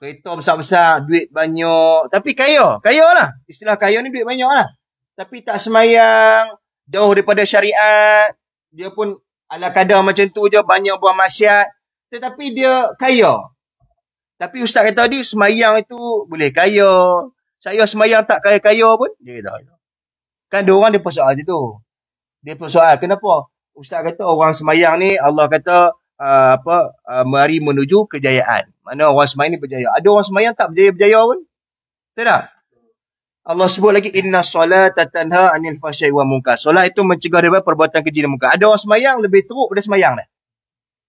Kereta besar-besar, duit banyak. Tapi kaya. Kaya lah. Istilah kaya ni duit banyak lah. Tapi tak semayang, jauh daripada syariat, dia pun ala kadar macam tu je, banyak buat maksiat, tetapi dia kaya. Tapi ustaz kata tadi, semayang itu boleh kaya. Saya semayang tak kaya-kaya pun, dia kata. Kan dia orang dia persoal je tu. Dia persoal, kenapa? Ustaz kata orang semayang ni, Allah kata, mari menuju kejayaan. Mana orang semayang ni berjaya. Ada orang semayang tak berjaya-berjaya pun? Tak? Allah sebut lagi inna solata tanha anil fahsya'i wal munkar. Solat itu mencegah daripada perbuatan keji dan munkar. Ada orang semayang lebih teruk daripada semayang dah.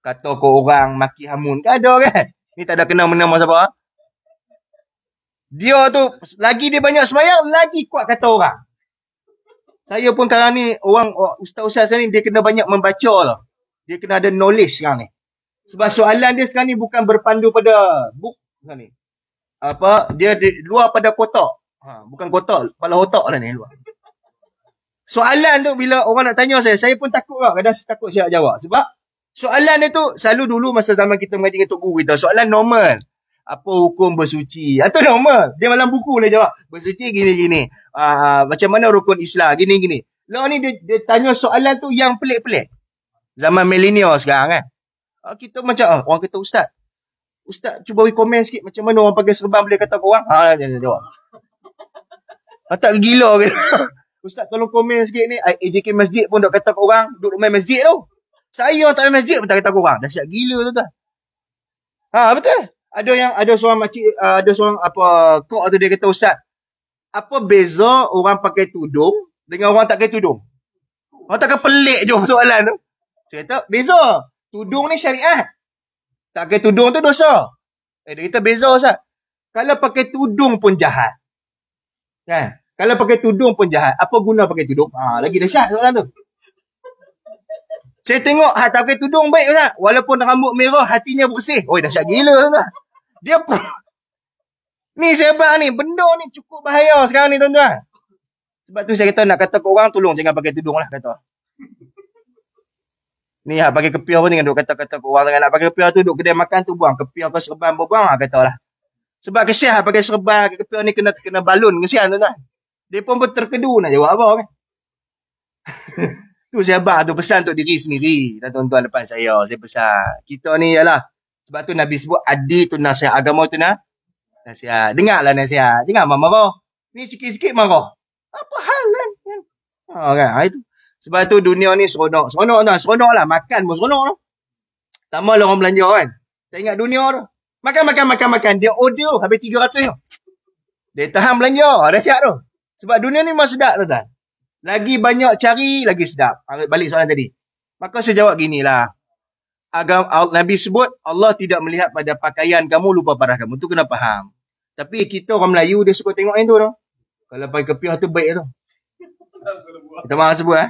Kata kau orang maki hamun kan ada kan? Ni tak ada kenal menama siapa. Dia tu lagi dia banyak semayang lagi kuat kata orang. Saya pun sekarang ni orang ustaz-ustaz ni dia kena banyak membaca lah. Dia kena ada knowledge sekarang ni. Sebab soalan dia sekarang ni bukan berpandu pada book sekarang ni. Dia luar pada kotak. Bukan kotak, kepala otak lah ni luar. Soalan tu bila orang nak tanya saya pun takut lah. Kadang takut saya jawab. Sebab soalan dia tu selalu dulu masa zaman kita mengaji dengan Tok Guru kita. Soalan normal. Apa hukum bersuci? Atau normal. Dia malam buku lah jawab. Bersuci gini-gini. Macam mana rukun Islam? Gini-gini. Lalu ni dia tanya soalan tu yang pelik-pelik. Zaman milenial sekarang kan. Kita macam orang kata Ustaz cuba bagi komen sikit macam mana orang pakai serban boleh kata korang. Dia jawab. Tak gila ke? Ustaz tolong komen sikit ni. AJK masjid pun duk kata korang duduk main masjid tu. Saya tak main masjid pun tak kata korang. Dahsyat gila tu tuan. Betul. Ada seorang makcik, ada seorang kok tu dia kata Ustaz, apa beza orang pakai tudung dengan orang tak pakai tudung? Orang takkan pelik je soalan tu. Saya kata beza. Tudung ni syariat. Tak pakai tudung tu dosa. Dia kata beza Ustaz. Kalau pakai tudung pun jahat. Kan? Kalau pakai tudung pun jahat. Apa guna pakai tudung? Lagi dahsyat soalan tu. Saya tengok tak pakai tudung baik Ustaz. Walaupun rambut merah hatinya bersih. Dahsyat gila Ustaz. Dia pun ni sebab ni benda ni cukup bahaya sekarang ni tuan-tuan. Sebab tu saya kata nak kata ke orang tolong jangan pakai tudung lah kata. Ni pakai kepiah pun jangan duk kata-kata ke orang, jangan nak pakai kepiah tu duk kedai makan tu buang kepiah ke serban buang katalah. Sebab kesian pakai serban pakai kepiah ni kena balun kesian tuan-tuan. Dia pun terkedu nak jawab apa kan. Tu sahabat tu pesan untuk diri sendiri dan tuan-tuan depan saya pesan. Kita ni ialah sebab tu Nabi sebut adi tu nasihat agama tu nasihat. Dengarlah nasihat. Jangan marah-marah. Ni sikit-sikit marah. Apa hal kan? Kan? Itu. Sebab tu dunia ni seronok. Seronok lah. Makan pun seronok tu. Tambah lah orang belanja kan. Tak ingat dunia tu. Makan. Dia order habis 300 tu. Dia tahan belanja. Dah siap tu. Sebab dunia ni memang sedap tu kan. Lagi banyak cari, lagi sedap. Balik soalan tadi. Maka saya jawab ginilah. Nabi sebut, Allah tidak melihat pada pakaian kamu, lupa parah kamu. Tu kena faham. Tapi kita orang Melayu, dia suka tengok yang tu tu. Kalau pakai kepiah tu baik tu. Kita marah sebut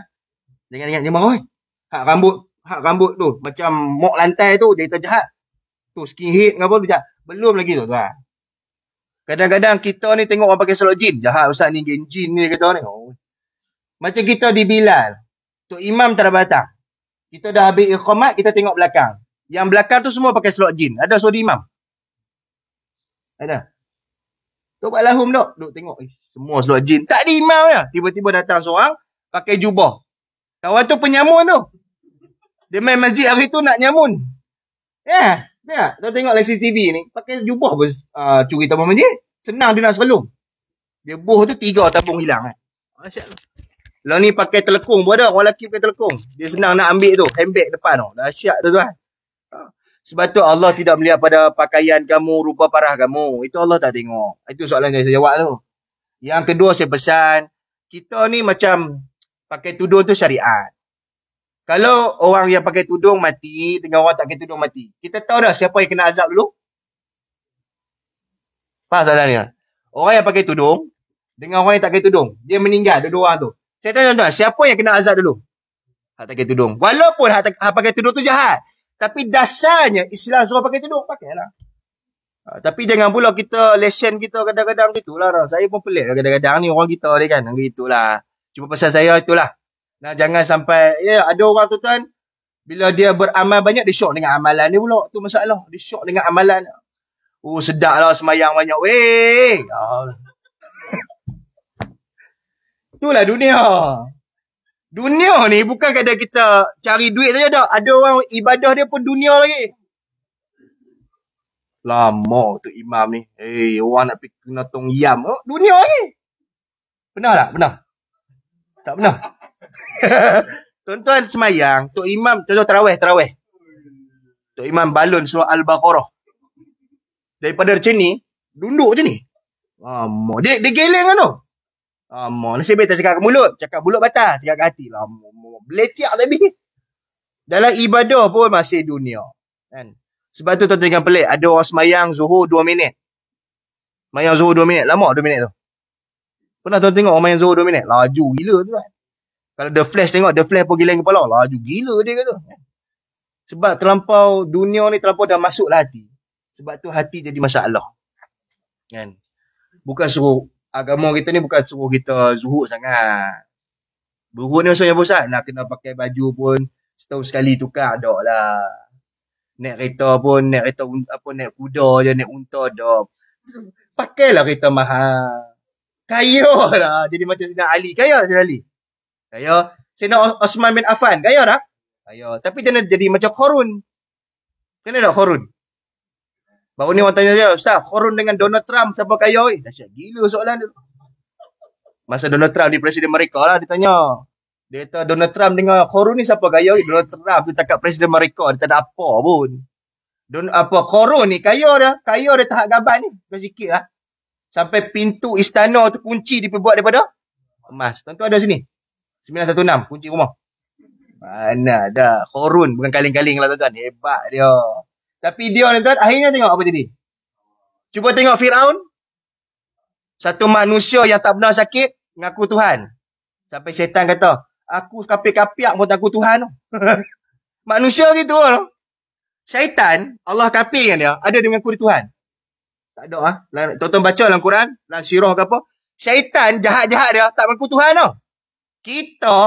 Jangan marah. Hak rambut tu. Macam mok lantai tu, dia kata jahat. Tu skinhead ke apa tu jahat. Belum lagi tu tuan. Kadang-kadang kita ni tengok orang pakai selok jin. Jahat Ustaz ni, jin ni kata ni. Macam kita di Bilal. Tok Imam tak ada batang. Kita dah habis iqamat, kita tengok belakang. Yang belakang tu semua pakai slot jin. Ada suri imam? Ada. Tu buat lahum dok. Duk tengok. Semua slot jin. Tak ada imam dah. Tiba-tiba datang seorang pakai jubah. Kawan tu penyamun tu. Dia main masjid hari tu nak nyamun. Ya. Yeah. Tu tengok CCTV ni. Pakai jubah pun curi tabung masjid. Senang dia nak selum. Dia buh tu 3 tabung hilang. Asyik tu. Lah ni pakai telekung pun ada. Orang lelaki pakai telekung. Dia senang nak ambil tu. Handbag depan tu. Dahsyat tu tuan. Sebab tu Allah tidak melihat pada pakaian kamu, rupa parah kamu. Itu Allah tak tengok. Itu soalan yang saya jawab tu. Yang kedua saya pesan. Kita ni macam pakai tudung tu syariat. Kalau orang yang pakai tudung mati dengan orang tak pakai tudung mati. Kita tahu dah siapa yang kena azab dulu? Faham soalan ni? Orang yang pakai tudung dengan orang yang tak pakai tudung. Dia meninggal dua-dua orang tu. Saya tanya tuan, siapa yang kena azab dulu? Hak tak pakai tudung. Walaupun hak pakai tudung tu jahat. Tapi dasarnya Islam suruh pakai tudung, pakailah. Tapi jangan pula kita lesen kita kadang-kadang gitulah. Saya pun pelik kadang-kadang ni orang kita ni kan. Gitulah. Cuma pesan saya itulah. Nah, jangan sampai ada orang tu tuan bila dia beramal banyak dia syok dengan amalan dia pula. Tu masalah. Dia syok dengan amalan. Oh sedaplah semayang banyak. Weh. Itulah dunia. Dunia ni bukan kadang kita cari duit saja dah. Ada orang ibadah dia pun dunia lagi. Lama tu imam ni. Orang nak pergi kena tong yam. Oh, dunia lagi. Pernah tak? Pernah? Tak pernah? Tuan-tuan semayang. Tok imam, contoh tarawih. Tok imam balun surah Al-Baqarah. Daripada macam ni, duduk je ni. Dia geleng kan tu. Nasib baik tak cakap ke mulut. Cakap mulut batal. Cakap ke hati. Beletiak tapi. Dalam ibadah pun masih dunia. Kan? Sebab tu tuan-tuan jangan pelik. Ada orang semayang zuhur 2 minit. Semayang zuhur 2 minit. Lama 2 minit tu. Pernah tuan tengok orang main zuhur 2 minit? Laju gila tu kan. Kalau The Flash tengok. The Flash pun geleng kepala. Laju gila dia kata. Sebab terlampau dunia ni terlampau dah masuk lah hati. Sebab tu hati jadi masalah. Kan? Bukan suruh. Agama kita ni bukan suruh kita zuhud sangat. Zuhud ni maksudnya bosan. Nak kena pakai baju pun setahun sekali tukar. Tak lah. Naik kereta pun, naik kuda je, naik unta dah. Pakailah kereta mahal. Kaya lah. Jadi macam Sayyidina Ali. Kaya tak Sayyidina Ali? Kaya. Sayyidina Osman bin Affan. Kaya tak? Kaya. Tapi jangan jadi macam Qarun. Kena tak Qarun? Baru ni orang tanya saya, Ustaz, Qarun dengan Donald Trump siapa kaya? Dahsyat gila soalan dia. Masa Donald Trump ni presiden mereka lah, dia tanya. Dia kata Donald Trump dengan Qarun ni siapa kaya? Donald Trump tu takat presiden mereka, dia tak ada apa pun. Qarun ni kaya dia tahap gaban ni. Bukan sikit lah. Sampai pintu istana tu kunci diperbuat daripada emas. Tentu ada sini. 916, kunci rumah. Mana dah. Qarun, bukan kaling-kaling lah tuan-tuan. Hebat dia. Tapi dia ni tuan, akhirnya tengok apa jadi. Cuba tengok Firaun. Satu manusia yang tak pernah sakit, ngaku Tuhan. Sampai syaitan kata, aku kapiak-kapiak pun takut Tuhan. Manusia gitu. Syaitan, Allah kapirkan dia, ada dia mengaku Tuhan. Tak ada. Tuan-tuan baca dalam Quran, dalam sirah ke apa. Syaitan, jahat-jahat dia, tak mengaku Tuhan. Kita,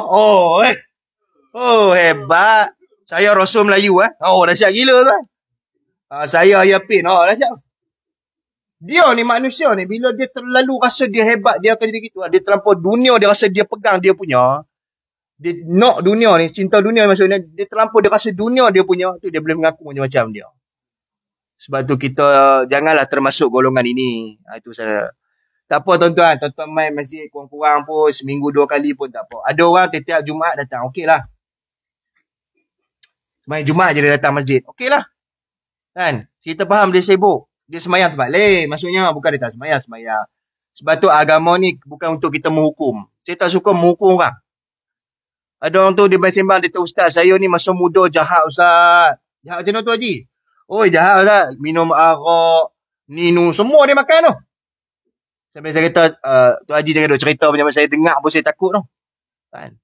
hebat. Saya Rasul Melayu. Dahsyat gila tuan. Saya Yapin. Dahsyat. Dia ni manusia ni. Bila dia terlalu rasa dia hebat. Dia akan jadi gitu. Dia terlampau dunia. Dia rasa dia pegang dia punya. Dia nak dunia ni. Cinta dunia maksudnya. Dia terlampau dia rasa dunia dia punya. Tu dia boleh mengaku macam-macam dia. Sebab tu kita janganlah termasuk golongan ini. Itu saya. Tak apa tuan-tuan. Tuan-tuan main masjid kurang-kurang pun. Seminggu 2 kali pun tak apa. Ada orang setiap Jumaat datang. Okey lah. Main Jumaat je dia datang masjid. Okey lah. Kan? Kita faham dia sibuk. Dia semayang tempat lain. Maksudnya bukan dia tak semayang. Sebab tu agama ni bukan untuk kita menghukum. Saya tak suka menghukum orang. Ada orang tu dia main sembang. Dia kata, Ustaz, saya ni masa muda jahat Ustaz. Jahat macam mana tu Haji? Jahat Ustaz. Minum arak. Ninu. Semua dia makan tu. Sampai saya kata, tu Haji jangan duk cerita macam saya dengar pun saya takut tu. Kan?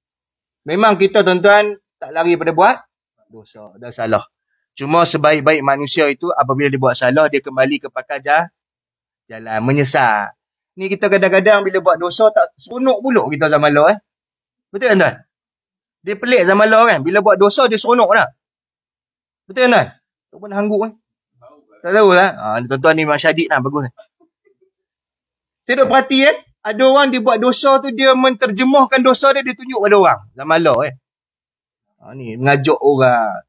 Memang kita tuan-tuan tak lari pada buat dosa. Dah salah. Cuma sebaik-baik manusia itu apabila dia buat salah, dia kembali ke pakar jalan. Menyesal. Ni kita kadang-kadang bila buat dosa tak seronok pula kita zaman lalu. Betul kan tuan? Dia pelik zaman law kan. Bila buat dosa, dia seronok dah. Betul kan? Tak pernah hangguk kan? Tak tahu lah. Tuan-tuan ni Imam Syadik lah. Bagus kan? Saya duk perhati kan? Ada orang dia buat dosa tu, dia menterjemahkan dosa dia, dia tunjuk pada orang. Zaman law kan? Ni, mengajuk orang.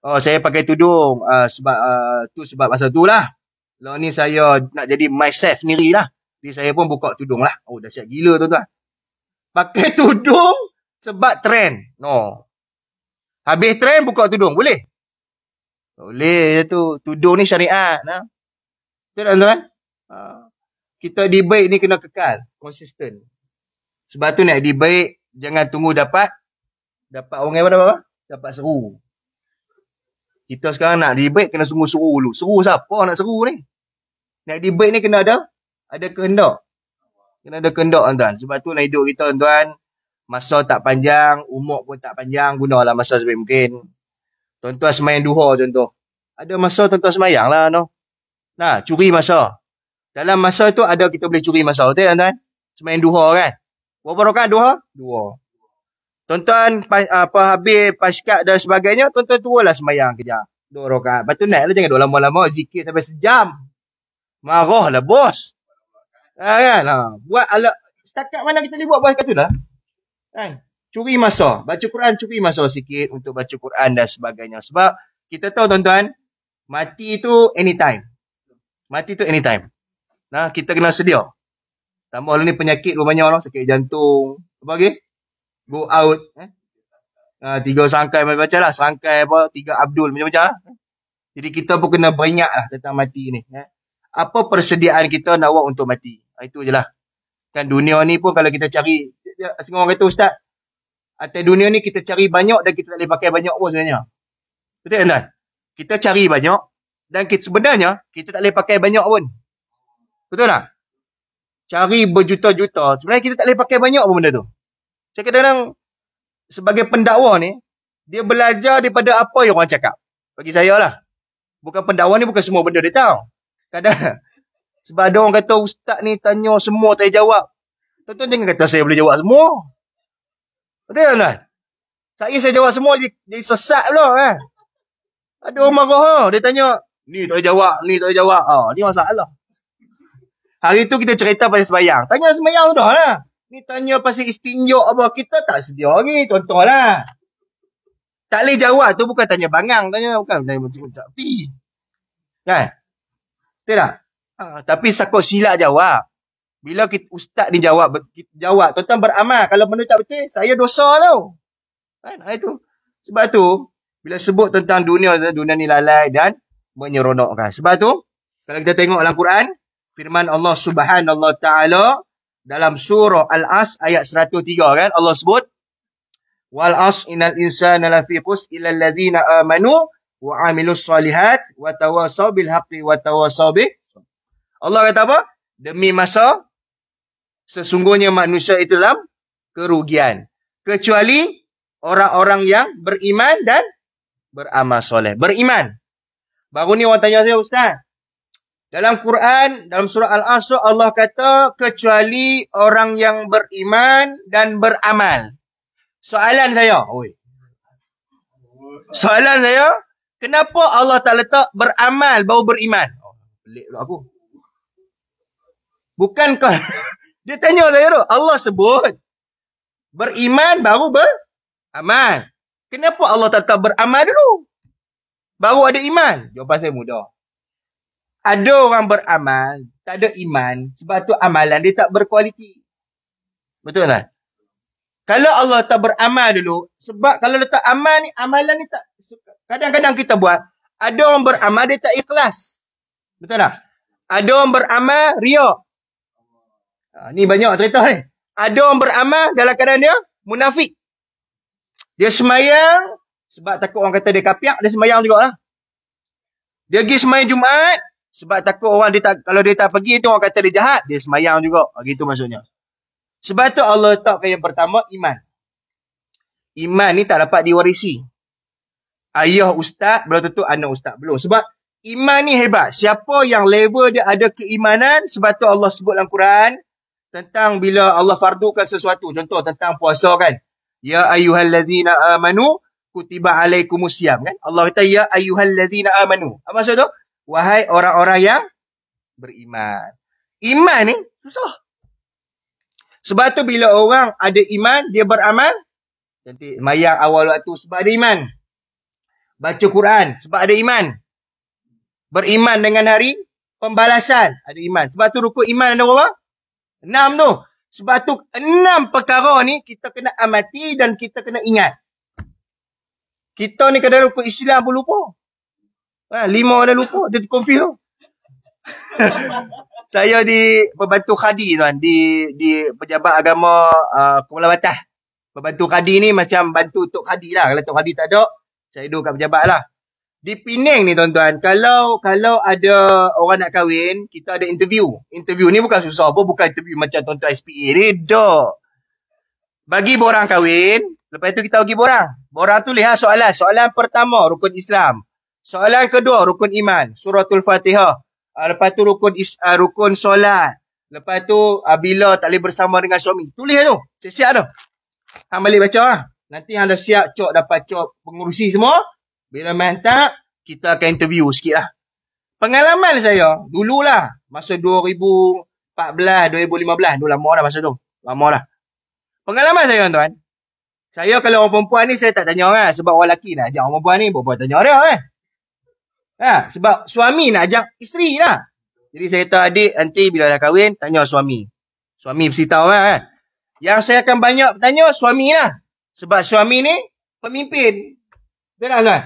Oh, saya pakai tudung. Sebab masa tu lah. Law ni saya nak jadi myself sendiri lah. Jadi saya pun buka tudung lah. Oh, dahsyat gila tuan-tuan. Pakai tudung sebab trend. No. Habis trend, buka tudung. Boleh? Boleh tu. Tudung ni syariat. Nah. Betul tak tuan-tuan? Kita debate ni kena kekal. Konsisten. Sebab tu nak debate, jangan tunggu dapat orang yang apa? Dapat seru. Kita sekarang nak debate, kena sungguh seru dulu. Seru siapa nak seru ni? Nak debate ni kena ada kehendak. Kena ada kehendak tuan-tuan. Sebab tu nak hidup kita tuan-tuan, masa tak panjang, umur pun tak panjang, gunalah masa sebaik mungkin. Tuan-tuan semayang duha contoh. Ada masa tuan-tuan semayang lah. No? Nah, curi masa. Dalam masa tu ada kita boleh curi masa. Betul tuan-tuan? Semayang duha kan? Berapa rakaat duha? 2. Tuan-tuan habis paskat dan sebagainya, tuan-tuan tualah semayang kejap. 2 rakaat. Lepas tu naik lah, jangan duduk lama-lama. Zikir sampai sejam. Marah lah bos. Kan? Buat setakat mana kita boleh buat kat tu lah. Kan? Curi masa. Baca Quran, curi masa sikit untuk baca Quran dan sebagainya. Sebab kita tahu tuan-tuan, mati tu anytime. Mati tu anytime. Nah, kita kena sedia. Tambah ni penyakit banyak lah. Sakit jantung. Apa lagi? Go out. 3 sangkai macam-macam lah. Sangkai apa? 3 Abdul macam-macam lah. Jadi kita pun kena beringat lah tentang mati ni. Apa persediaan kita nak buat untuk mati? Itu je lah. Kan dunia ni pun kalau kita cari, setengah orang kata ustaz, atas dunia ni kita cari banyak dan kita tak boleh pakai banyak pun sebenarnya. Betul kan? Kita cari banyak dan sebenarnya kita tak boleh pakai banyak pun. Betul tak? Cari berjuta-juta. Sebenarnya kita tak boleh pakai banyak pun benda tu. Saya kadang-kadang sebagai pendakwa ni, dia belajar daripada apa yang orang cakap. Bagi saya lah. Bukan pendakwa ni bukan semua benda dia tahu. Kadang sebab ada orang kata ustaz ni tanya semua tak jawab. Tuan-tuan jangan kata saya boleh jawab semua. Betul tak tuan? Saya jawab semua jadi sesat pula kan. Ada orang marah lah. Dia tanya, ni tak jawab, ni tak jawab. Ni masalah. Hari tu kita cerita pasal sembahyang. Tanya sembahyang dah lah. Ni tanya pasal istinjak apa. Kita tak sedia ni, contoh lah. Tak boleh jawab tu bukan tanya bangang. Bukan tanya macam sakti. Kan? Betul tak? Tapi sakut silap jawab. Bila ustaz ni jawab, tuan-tuan beramal. Kalau benda tak betul, saya dosa tau. Kan? Itu. Sebab tu, bila sebut tentang dunia ni lalai dan menyeronokkan. Sebab tu, kalau kita tengok dalam Quran, firman Allah Subhanahu Wa Taala dalam surah Al-As ayat 103 kan, Allah sebut, wal as innal insana lafi khusr illa allazina amanu wa amilus solihat wa tawasaw bil haqqi wa tawasaw bis. Allah kata apa? Demi masa sesungguhnya manusia itu dalam kerugian kecuali orang-orang yang beriman dan beramal soleh. Beriman. Baru ni orang tanya saya, ustaz, dalam Quran, dalam surah Al-Asr, Allah kata kecuali orang yang beriman dan beramal. Soalan saya, kenapa Allah tak letak beramal baru beriman? Pelik pula aku. Bukankah dia tanya saya tu, Allah sebut beriman baru beramal. Kenapa Allah tak letak beramal dulu baru ada iman? Jawapan saya mudah. Ada orang beramal, tak ada iman, sebab tu amalan dia tak berkualiti. Betul tak? Kalau Allah tak beramal dulu, sebab kalau letak amal ni, amalan ni tak, kadang-kadang kita buat, ada orang beramal dia tak ikhlas. Betul tak? Ada orang beramal riak. Ni banyak cerita ni. Ada orang beramal dalam keadaan dia munafik. Dia semayang, sebab takut orang kata dia kapiak, dia semayang jugalah. Dia pergi semayang Jumaat, sebab takut orang kalau dia tak pergi tu orang kata dia jahat, dia semayang juga. Begitu maksudnya. Sebab tu Allah letakkan yang pertama iman. Iman ni tak dapat diwarisi. Ayah ustaz belum tentu anak ustaz belum. Sebab iman ni hebat. Siapa yang level dia ada keimanan, sebab tu Allah sebut dalam Quran tentang bila Allah fardukan sesuatu. Contoh tentang puasa kan. Ya ayyuhallazina amanu kutiba alaikumusiyam, kan? Allah kata ya ayyuhallazina amanu. Apa maksud tu? Wahai orang-orang yang beriman. Iman ni susah. Sebab tu bila orang ada iman, dia beramal. Cantik. Mayang awal waktu sebab ada iman. Baca Quran sebab ada iman. Beriman dengan hari pembalasan, ada iman. Sebab tu rukun iman ada berapa? 6 tu. Sebab tu 6 perkara ni kita kena amati dan kita kena ingat. Kita ni kadang rukun Islam pun lupa. 5 dah lupa, dia confuse tu. Saya di pembantu khadi tuan, di pejabat agama Kuala Batah. Pembantu khadi ni macam bantu Tok Khadi lah. Kalau Tok Khadi tak ada, saya duduk kat pejabat lah. Di Penang ni tuan-tuan, kalau ada orang nak kahwin, kita ada interview. Interview ni bukan susah apa, bukan interview macam tuan-tuan SPA ni, dah. Bagi borang kahwin, lepas tu kita bagi borang. Borang tu lihat soalan. Soalan pertama, rukun Islam. Soalan kedua, rukun iman. Suratul Fatihah. Lepas tu rukun solat. Lepas tu bila tak boleh bersama dengan suami. Tulis tu. Siap-siap tu. Hang balik baca lah. Nanti hang dah siap cok dapat cok pengurusi semua. Bila main tak, kita akan interview sikit lah. Pengalaman saya, dululah. Masa 2014, 2015. Dulu lama dah masa tu. Lama dah. Pengalaman saya tuan-tuan. Saya kalau orang perempuan ni saya tak tanya kan. Sebab orang lelaki nak ajak orang perempuan ni. Perempuan tanya dia kan. Sebab suami nak ajak isteri lah. Jadi saya kata adik nanti bila dah kahwin, tanya suami. Suami mesti tahu kan. Yang saya akan banyak tanya suami lah. Sebab suami ni pemimpin. Betul tak tuan?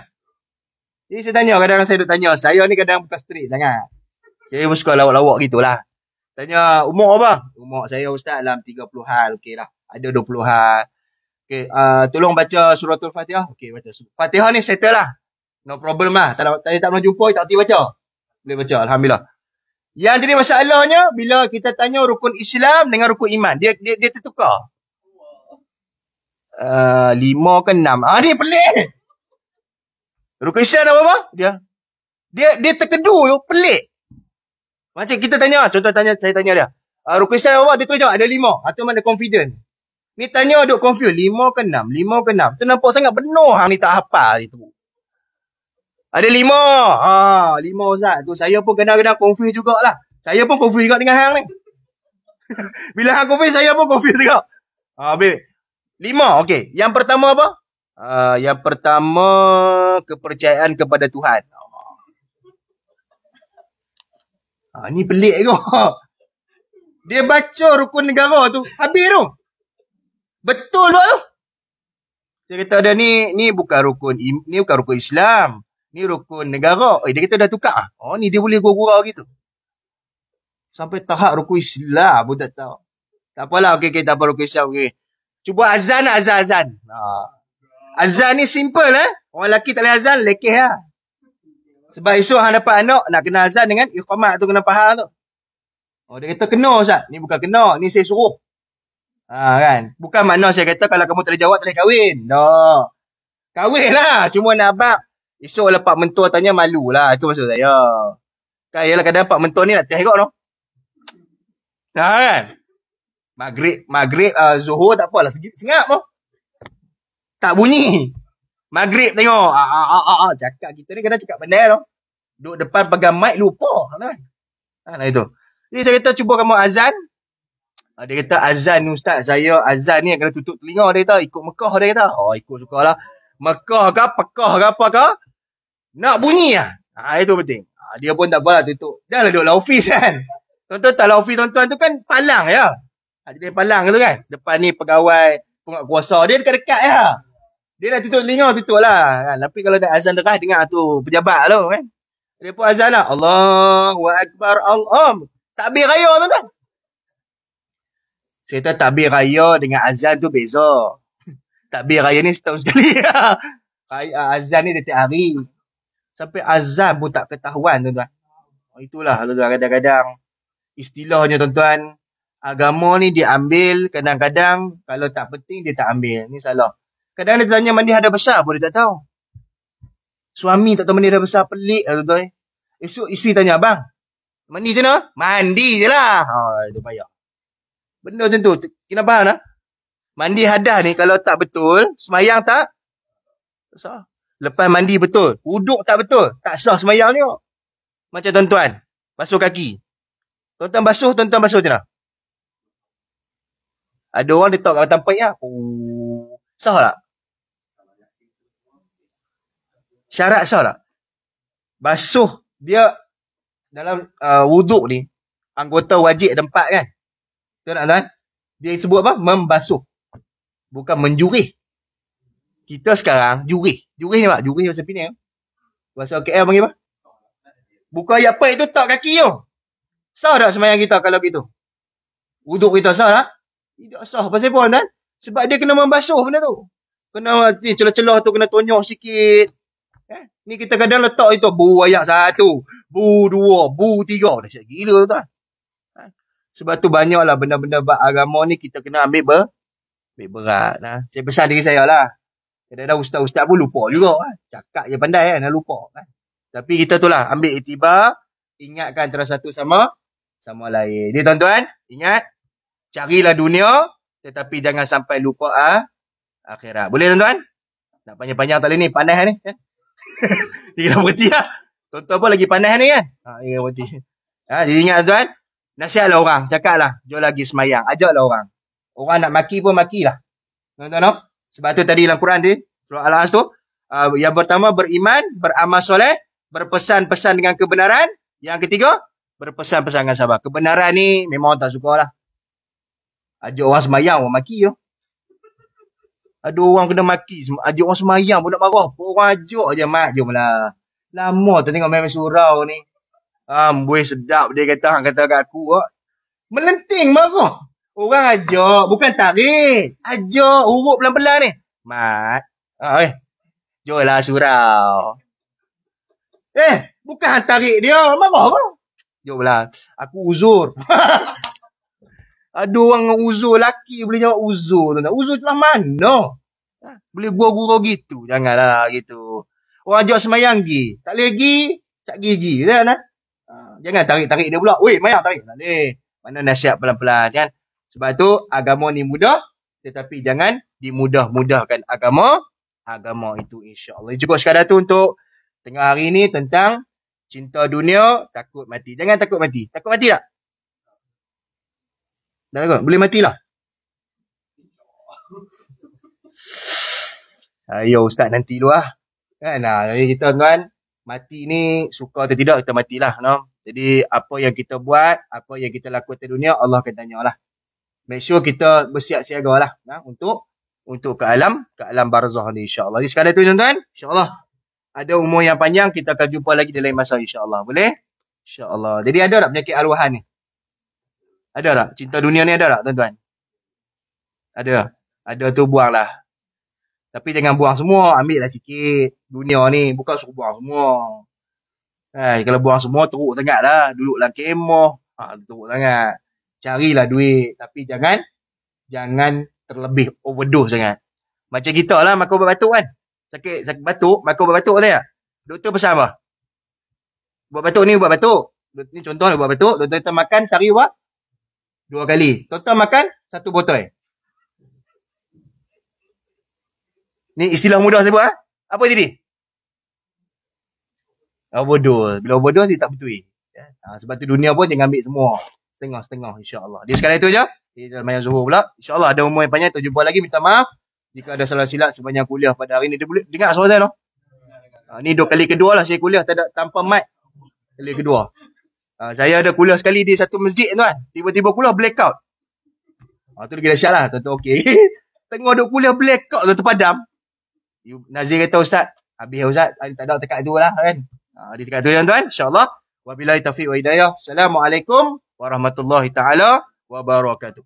Jadi saya tanya, kadang-kadang saya duk tanya. Saya ni kadang bukan straight sangat. Saya pun suka lawak-lawak gitulah. Tanya, umur apa? Umur saya ustaz dalam 30-an. Okey lah. Ada 20-an. Okey, tolong baca suratul Fatihah. Okey, baca. Fatihah ni settle lah. No problem lah. Tak pernah jumpa, tak erti baca. Boleh baca, alhamdulillah. Yang jadi masalahnya, bila kita tanya rukun Islam dengan rukun iman. Dia tertukar. 5 ke 6. Ni pelik. Rukun Islam dah apa? Dia terkedu tu, pelik. Macam kita tanya, contoh saya tanya dia. Rukun Islam apa? Dia tu jawab ada 5. Atau mana confident. Ni tanya duk confuse 5 ke 6, 5 ke 6. Tu nampak sangat benar hang ni tak hafal itu. Ada 5. 5 Ustaz. Tu saya pun kadang-kadang confuse jugalah. Saya pun confuse juga dengan hang ni. Bila hang confuse, saya pun confuse juga. Habis. 5, okey. Yang pertama apa? Yang pertama, kepercayaan kepada Tuhan. Ni pelik ke? Dia baca rukun negara tu. Habis tu. Betul tu. Dia kata ada ni bukan rukun Islam. Ni rukun negara. Dia kata dah tukar. Ni dia boleh gurau gitu. Sampai tahap rukun Islam pun tak tahu. Tak apalah, okey, tak apa rukun Islam. Okay. Cuba azan lah, azan. Azan ni simple Orang lelaki tak boleh azan, lekeh lah. Sebab esok hang dapat anak, nak kena azan dengan iqamat tu, kena faham tu. Dia kata kena Ustaz. Ni bukan kena, ni saya suruh. Kan. Bukan makna saya kata kalau kamu tak boleh jawab, tak boleh kahwin. Dah. Kahwin lah. Cuma nak abang. Esok lah Pak Mentua tanya, malu lah. Itu maksud saya. Kan, yalah kadang Pak Mentua ni nak teh kot no. Kan. Maghrib, Zuhur tak apalah. Sengap no. Tak bunyi. Maghrib tengok. Cakap kita ni kadang cakap pandai no. Duduk depan pegang mic lupa. Nah itu. Jadi saya kata cuba kamu azan. Dia kata azan ni Ustaz. Saya azan ni kena tutup telinga. Dia kata ikut Mekah. Dia kata. Ikut sukalah. Mekah ke Pekah ke apa ke. Nak bunyi lah. Itu penting. Dia pun tak apalah tutup. Dah lah duduk lah office kan. Tuan-tuan tak lah office tuan-tuan tu kan palang ya. Jadi palang tu kan. Depan ni pegawai penguatkuasa. Dia dekat-dekat ya. Dia dah tutup telinga, tutup lah. Kan? Tapi kalau dah azan deras, dengar tu pejabat tu kan. Dia pun azan lah. Allahu Akbar. Allah. Takbir raya tuan-tuan. Saya kata takbir raya dengan azan tu beza. Takbir raya ni setahun sekali. Azan ni setiap hari. Sampai azan pun tak ketahuan tuan-tuan. Itulah tuan-tuan, kadang-kadang istilahnya tuan-tuan. Agama ni diambil kadang-kadang kalau tak penting dia tak ambil. Ni salah. Kadang-kadang dia tanya mandi hadas besar pun dia tak tahu. Suami tak tahu mandi hadas besar, pelik lah tuan-tuan. Esok isteri tanya, abang, mandi macam mana? Mandi je lah. Itu payah. Benda macam tu. Kena faham lah. Mandi hadas ni kalau tak betul, semayang tak sah. Lepas mandi betul, wuduk tak betul, tak sah semayang ni. Macam tuan-tuan, basuh kaki. Tuan-tuan basuh macam mana? Ada orang letak kat batang paip lah. Oh, sah tak? Syarat sah tak? Basuh dia dalam wuduk ni, anggota wajib ada 4 kan? Betul tak tuan? Dia sebut apa? Membasuh. Bukan menjurih. Kita sekarang jurih. Jurih ni apa? Jurih macam Penang. Bahasa KL panggil apa? Buka ayat paip tu tak kaki tu. Sah tak semayang kita kalau gitu? Wuduk kita sah tak? Tidak sah. Pasal apa tuan? Sebab dia kena membasuh benda tu. Kena ni celah-celah tu kena tonyok sikit. Ni kita kadang letak itu bu ayat 1, bu 2, bu 3. Dah gila tuan. Sebab tu banyaklah benda-benda agama ni kita kena ambil berat. Nah. Saya pesan diri saya lah. Kadang-kadang ustaz-ustaz pun lupa juga. Cakap je pandai nak lupa. Tapi kita tu lah ambil iktibar, ingatkan antara satu sama lain. Jadi tuan-tuan, ingat, carilah dunia, tetapi jangan sampai lupa akhirat. Boleh tuan-tuan? Nak panjang-panjang tak boleh ni, panas ni. Dia kena berhenti lah. Tuan-tuan pun lagi panas ni kan? Dia kena berhenti. Jadi ingat tuan-tuan, nasihatlah orang, cakaplah, jom lagi semayang, ajaklah orang. Orang nak maki pun makilah. Tuan-tuan no? Sebab tu tadi dalam Quran dia, surah Al-As tu, yang pertama beriman, beramal soleh, berpesan-pesan dengan kebenaran. Yang ketiga, berpesan-pesan dengan sabar. Kebenaran ni memang orang tak suka lah. Ajak orang semayang, orang maki tu. Ada orang kena maki, ajak orang semayang pun nak marah. Orang ajak je, mak, jom lah. Lama tu tengok main surau ni. Buih sedap dia kata kat aku. Melenting marah. Orang ajak, bukan tarik. Ajak, urut pelan-pelan ni. Mat. Jom lah surau. Bukan tarik dia. Marah apa? Jom lah. Aku uzur. Ada orang uzur. Laki boleh jawab uzur. Uzur telah mana? Boleh gurau-gurau gitu. Janganlah gitu. Orang ajak semayang pergi. Tak boleh pergi. Cak gigi. Jangan tarik-tarik dia pula. Weh, mayang tarik. Tak boleh. Mana nasihat pelan-pelan kan? Sebab tu agama ni mudah. Tetapi jangan dimudah-mudahkan agama itu insya-Allah. Cukup sekadar tu untuk tengah hari ni tentang cinta dunia, takut mati. Jangan takut mati. Takut mati tak? Tak takut? Boleh matilah. Ayo ustaz nanti dulu lah. Kan? Jadi kita tuan, mati ni suka atau tidak kita matilah. No? Jadi apa yang kita buat, apa yang kita lakukan di dunia, Allah akan tanya lah. Make sure kita bersiap siaga lah. Untuk ke alam barzah ni insyaAllah. Jadi sekadar tu tuan-tuan, insyaAllah. Ada umur yang panjang, kita akan jumpa lagi di lain masa insyaAllah. Boleh? InsyaAllah. Jadi ada tak penyakit arwahan ni? Ada tak? Cinta dunia ni ada tak tuan-tuan? Ada. Ada tu buanglah. Tapi jangan buang semua. Ambil lah sikit. Dunia ni bukan suruh buang semua. Kalau buang semua teruk sangat lah. Duduk dalam kemah. Teruk sangat. Carilah duit. Tapi jangan terlebih overdose sangat. Macam kita lah makan ubat batuk kan. Sakit batuk, makan ubat batuk tak? Doktor pesan apa? Ubat batuk ni ubat batuk. Ni contoh ubat batuk. Doktor makan sehari ubat 2 kali. Total makan 1 botol. Ni istilah mudah saya buat. Apa jadi? Overdose. Bila overdose dia tak betul. Sebab tu dunia pun jangan ambil semua. Setengah-setengah insyaAllah. Dia sekali itu je. Kita main zuhur pula. InsyaAllah ada umur yang panjang. Kita jumpa lagi. Minta maaf. Jika ada salah silap sepanjang kuliah pada hari ini. Dia boleh dengar suara saya no? Ni 2 kali kedua lah saya kuliah tanpa mic. Kali kedua. Saya ada kuliah sekali di satu masjid tuan. Tiba-tiba kuliah blackout. Tu lagi dahsyat lah. Tuan-tuan okey. Tengah duk kuliah blackout tu terpadam. Nazir kata ustaz. Habis ustaz. Tak ada tekat tu lah kan. Di tekat tu tuan-tuan. InsyaAllah. Wabillahi taufiq wa hidayah. Assalamualaikum warahmatullahi ta'ala wabarakatuh.